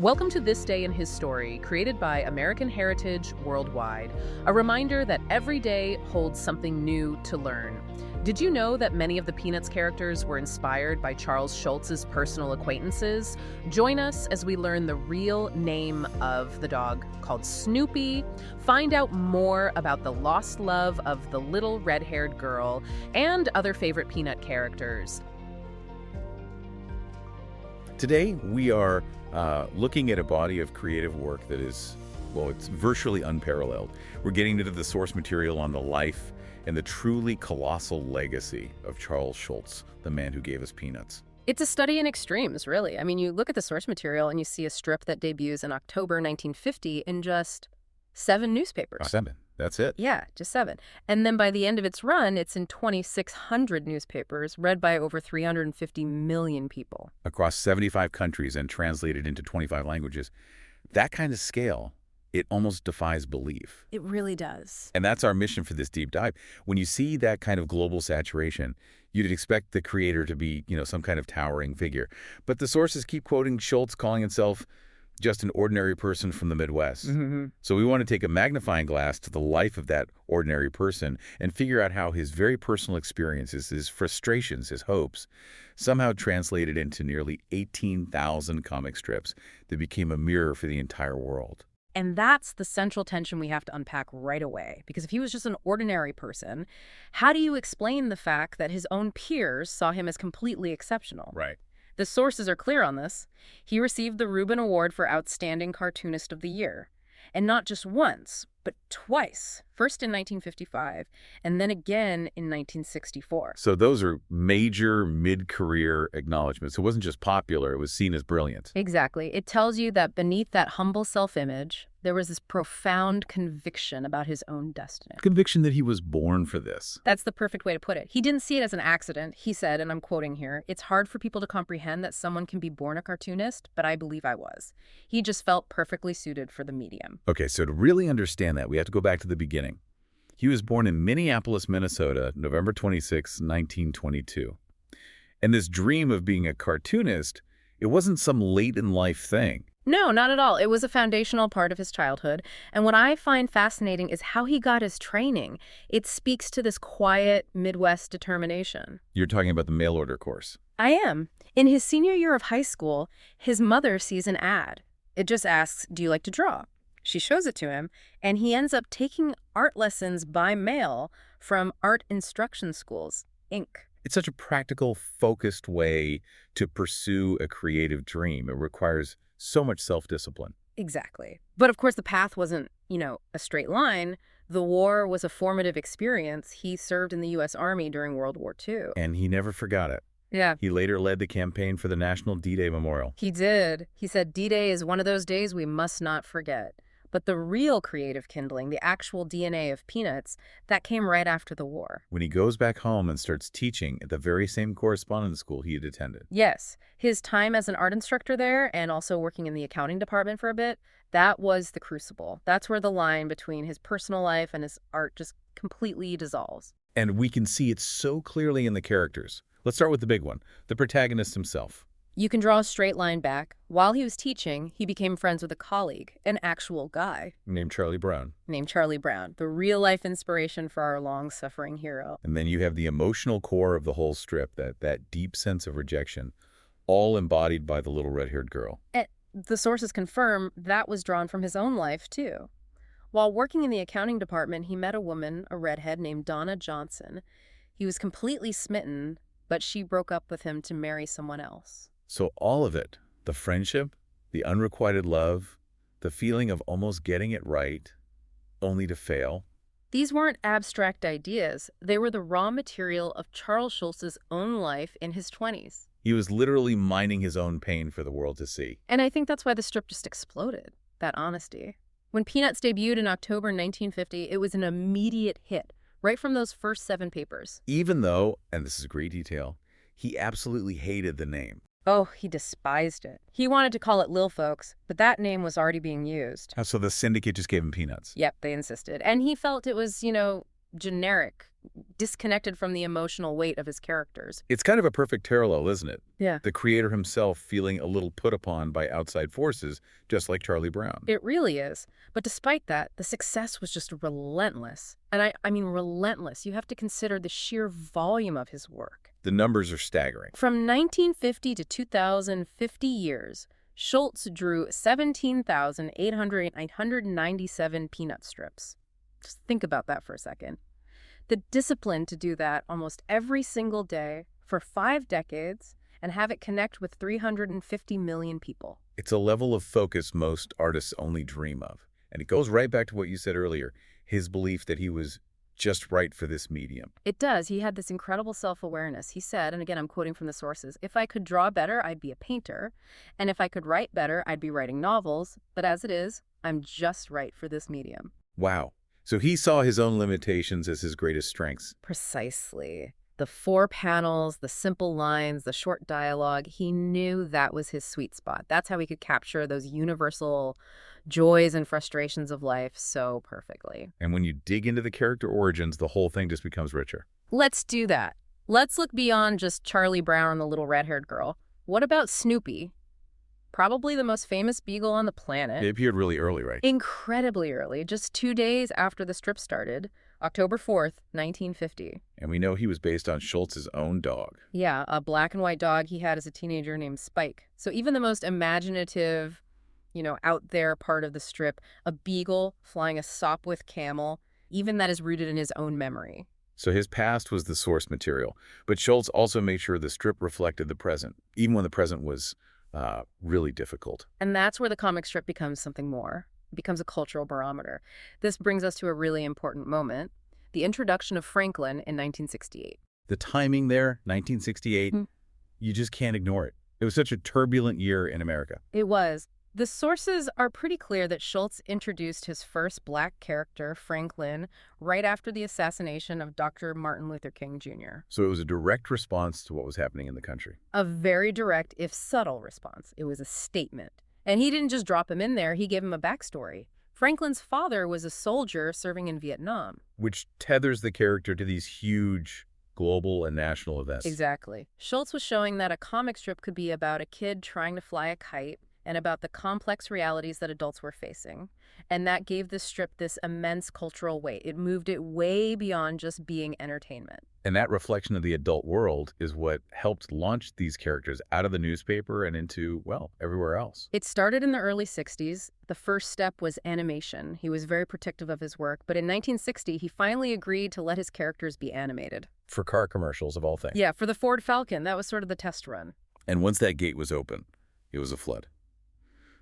Welcome to This Day in His Story, created by American Heritage Worldwide, a reminder that every day holds something new to learn. Did you know that many of the Peanuts characters were inspired by Charles Schulz's personal acquaintances? Join us as we learn the real name of the dog, called Snoopy, find out more about the lost love of the little red-haired girl, and other favorite Peanut characters. Today, we are looking at a body of creative work that is, well, it's virtually unparalleled. We're getting into the source material on the life and the truly colossal legacy of Charles Schulz, the man who gave us Peanuts. It's a study in extremes, really. I mean, you look at the source material and you see a strip that debuts in October 1950 in just 7 newspapers. 7. That's it. Yeah, just 7. And then by the end of its run, it's in 2,600 newspapers, read by over 350 million people. Across 75 countries and translated into 25 languages. That kind of scale, it almost defies belief. It really does. And that's our mission for this deep dive. When you see that kind of global saturation, you'd expect the creator to be, some kind of towering figure. But the sources keep quoting Schulz calling himself just an ordinary person from the Midwest. Mm-hmm. So we want to take a magnifying glass to the life of that ordinary person and figure out how his very personal experiences, his frustrations, his hopes, somehow translated into nearly 18,000 comic strips that became a mirror for the entire world. And that's the central tension we have to unpack right away. Because if he was just an ordinary person, how do you explain the fact that his own peers saw him as completely exceptional? Right. The sources are clear on this. He received the Reuben Award for Outstanding Cartoonist of the Year. And not just once, but twice. First in 1955, and then again in 1964. So those are major mid-career acknowledgments. It wasn't just popular, it was seen as brilliant. Exactly. It tells you that beneath that humble self-image, there was this profound conviction about his own destiny. Conviction that he was born for this. That's the perfect way to put it. He didn't see it as an accident. He said, and I'm quoting here, "It's hard for people to comprehend that someone can be born a cartoonist, but I believe I was." He just felt perfectly suited for the medium. Okay, so to really understand that, we have to go back to the beginning. He was born in Minneapolis, Minnesota, November 26, 1922. And this dream of being a cartoonist, it wasn't some late-in-life thing. No, not at all. It was a foundational part of his childhood. And what I find fascinating is how he got his training. It speaks to this quiet Midwest determination. You're talking about the mail order course. I am. In his senior year of high school, his mother sees an ad. It just asks, "Do you like to draw?" She shows it to him, and he ends up taking art lessons by mail from Art Instruction Schools, Inc. It's such a practical, focused way to pursue a creative dream. It requires so much self-discipline. Exactly. But of course, the path wasn't, a straight line. The war was a formative experience. He served in the U.S. Army during World War II. And he never forgot it. Yeah. He later led the campaign for the National D-Day Memorial. He did. He said, "D-Day is one of those days we must not forget." But the real creative kindling, the actual DNA of Peanuts, that came right after the war. When he goes back home and starts teaching at the very same correspondence school he had attended. Yes. His time as an art instructor there and also working in the accounting department for a bit, that was the crucible. That's where the line between his personal life and his art just completely dissolves. And we can see it so clearly in the characters. Let's start with the big one, the protagonist himself. You can draw a straight line back. While he was teaching, he became friends with a colleague, an actual guy. Named Charlie Brown. The real-life inspiration for our long-suffering hero. And then you have the emotional core of the whole strip, that deep sense of rejection, all embodied by the little red-haired girl. And the sources confirm that was drawn from his own life, too. While working in the accounting department, he met a woman, a redhead named Donna Johnson. He was completely smitten, but she broke up with him to marry someone else. So all of it, the friendship, the unrequited love, the feeling of almost getting it right, only to fail. These weren't abstract ideas. They were the raw material of Charles Schulz's own life in his 20s. He was literally mining his own pain for the world to see. And I think that's why the strip just exploded, that honesty. When Peanuts debuted in October 1950, it was an immediate hit, right from those first 7 papers. Even though, and this is a great detail, he absolutely hated the name. Oh, he despised it. He wanted to call it Lil Folks, but that name was already being used. So the syndicate just gave him Peanuts. Yep, they insisted. And he felt it was, generic, disconnected from the emotional weight of his characters. It's kind of a perfect parallel, isn't it? Yeah. The creator himself feeling a little put upon by outside forces, just like Charlie Brown. It really is. But despite that, the success was just relentless. And I mean relentless. You have to consider the sheer volume of his work. The numbers are staggering. From 1950 to 2050 years, Schulz drew 17,897 peanut strips. Just think about that for a second. The discipline to do that almost every single day for 5 decades and have it connect with 350 million people. It's a level of focus most artists only dream of. And it goes right back to what you said earlier, his belief that he was just right for this medium. It does. He had this incredible self-awareness. He said, and again, I'm quoting from the sources, "If I could draw better, I'd be a painter. And if I could write better, I'd be writing novels. But as it is, I'm just right for this medium." Wow. So he saw his own limitations as his greatest strengths. Precisely. The 4 panels, the simple lines, the short dialogue, he knew that was his sweet spot. That's how he could capture those universal joys and frustrations of life so perfectly. And when you dig into the character origins, the whole thing just becomes richer. Let's do that. Let's look beyond just Charlie Brown and the little red-haired girl. What about Snoopy? Probably the most famous beagle on the planet. It appeared really early, right? Incredibly early, just 2 days after the strip started, October 4th, 1950. And we know he was based on Schultz's own dog. Yeah, a black and white dog he had as a teenager named Spike. So even the most imaginative, out there part of the strip, a beagle flying a Sopwith camel, even that is rooted in his own memory. So his past was the source material, but Schulz also made sure the strip reflected the present, even when the present was really difficult. And that's where the comic strip becomes something more. It becomes a cultural barometer. This brings us to a really important moment, the introduction of Franklin in 1968. The timing there, 1968, you just can't ignore it. It was such a turbulent year in America. It was. The sources are pretty clear that Schulz introduced his first black character, Franklin, right after the assassination of Dr. Martin Luther King Jr. So it was a direct response to what was happening in the country. A very direct, if subtle, response. It was a statement. And he didn't just drop him in there, he gave him a backstory. Franklin's father was a soldier serving in Vietnam. Which tethers the character to these huge global and national events. Exactly. Schulz was showing that a comic strip could be about a kid trying to fly a kite, and about the complex realities that adults were facing. And that gave the strip this immense cultural weight. It moved it way beyond just being entertainment. And that reflection of the adult world is what helped launch these characters out of the newspaper and into, well, everywhere else. It started in the early 60s. The first step was animation. He was very protective of his work. But in 1960, he finally agreed to let his characters be animated. For car commercials, of all things. Yeah, for the Ford Falcon. That was sort of the test run. And once that gate was open, it was a flood.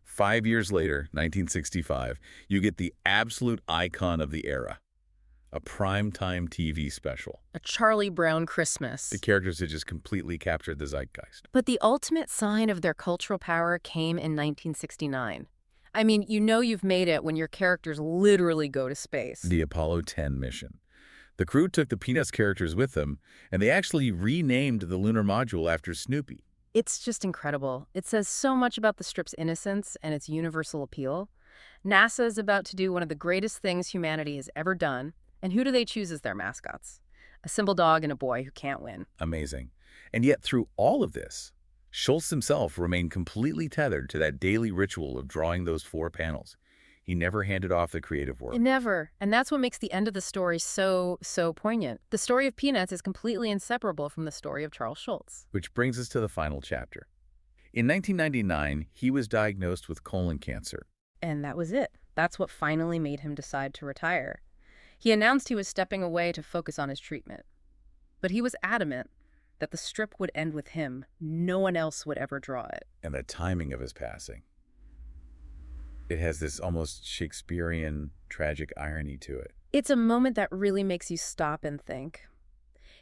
5 years later, 1965, you get the absolute icon of the era, a primetime TV special. A Charlie Brown Christmas. The characters had just completely captured the zeitgeist. But the ultimate sign of their cultural power came in 1969. I mean, you've made it when your characters literally go to space. The Apollo 10 mission. The crew took the Peanuts characters with them, and they actually renamed the lunar module after Snoopy. It's just incredible. It says so much about the strip's innocence and its universal appeal. NASA is about to do one of the greatest things humanity has ever done. And who do they choose as their mascots? A simple dog and a boy who can't win. Amazing. And yet through all of this, Schulz himself remained completely tethered to that daily ritual of drawing those 4 panels. He never handed off the creative work. Never. And that's what makes the end of the story so poignant. The story of Peanuts is completely inseparable from the story of Charles Schulz. Which brings us to the final chapter. In 1999, he was diagnosed with colon cancer. And that was it. That's what finally made him decide to retire. He announced he was stepping away to focus on his treatment. But he was adamant that the strip would end with him. No one else would ever draw it. And the timing of his passing. It has this almost Shakespearean tragic irony to it. It's a moment that really makes you stop and think.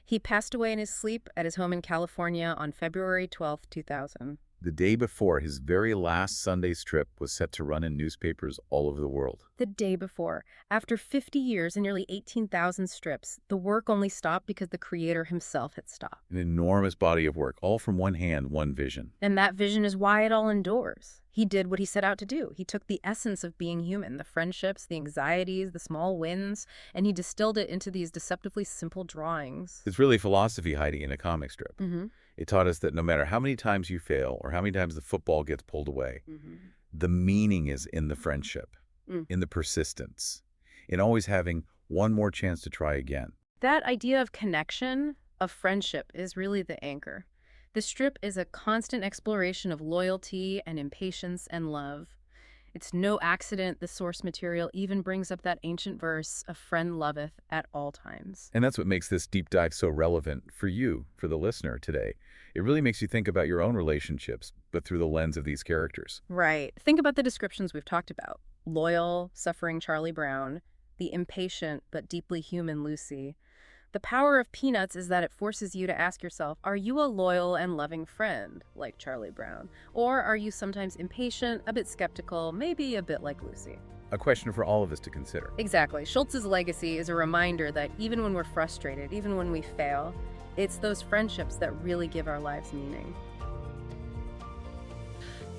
He passed away in his sleep at his home in California on February 12, 2000. the day before his very last Sunday's trip was set to run in newspapers all over the world. The day before, after 50 years and nearly 18,000 strips, the work only stopped because the creator himself had stopped. An enormous body of work, all from one hand, one vision. And that vision is why it all endures. He did what he set out to do. He took the essence of being human, the friendships, the anxieties, the small wins, and he distilled it into these deceptively simple drawings. It's really philosophy hiding in a comic strip. Mm-hmm. It taught us that no matter how many times you fail or how many times the football gets pulled away, the meaning is in the friendship, in the persistence, in always having one more chance to try again. That idea of connection, of friendship, is really the anchor. The strip is a constant exploration of loyalty and impatience and love. It's no accident the source material even brings up that ancient verse, "A friend loveth at all times." And that's what makes this deep dive so relevant for you, for the listener today. It really makes you think about your own relationships, but through the lens of these characters. Right. Think about the descriptions we've talked about. Loyal, suffering Charlie Brown, the impatient but deeply human Lucy. The power of Peanuts is that it forces you to ask yourself, are you a loyal and loving friend, like Charlie Brown? Or are you sometimes impatient, a bit skeptical, maybe a bit like Lucy? A question for all of us to consider. Exactly. Schultz's legacy is a reminder that even when we're frustrated, even when we fail, it's those friendships that really give our lives meaning.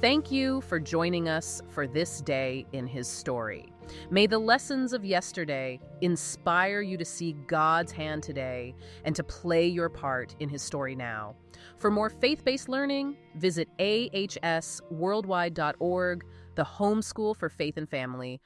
Thank you for joining us for this day in his story. May the lessons of yesterday inspire you to see God's hand today and to play your part in his story now. For more faith-based learning, visit ahsworldwide.org, the home school for faith and family.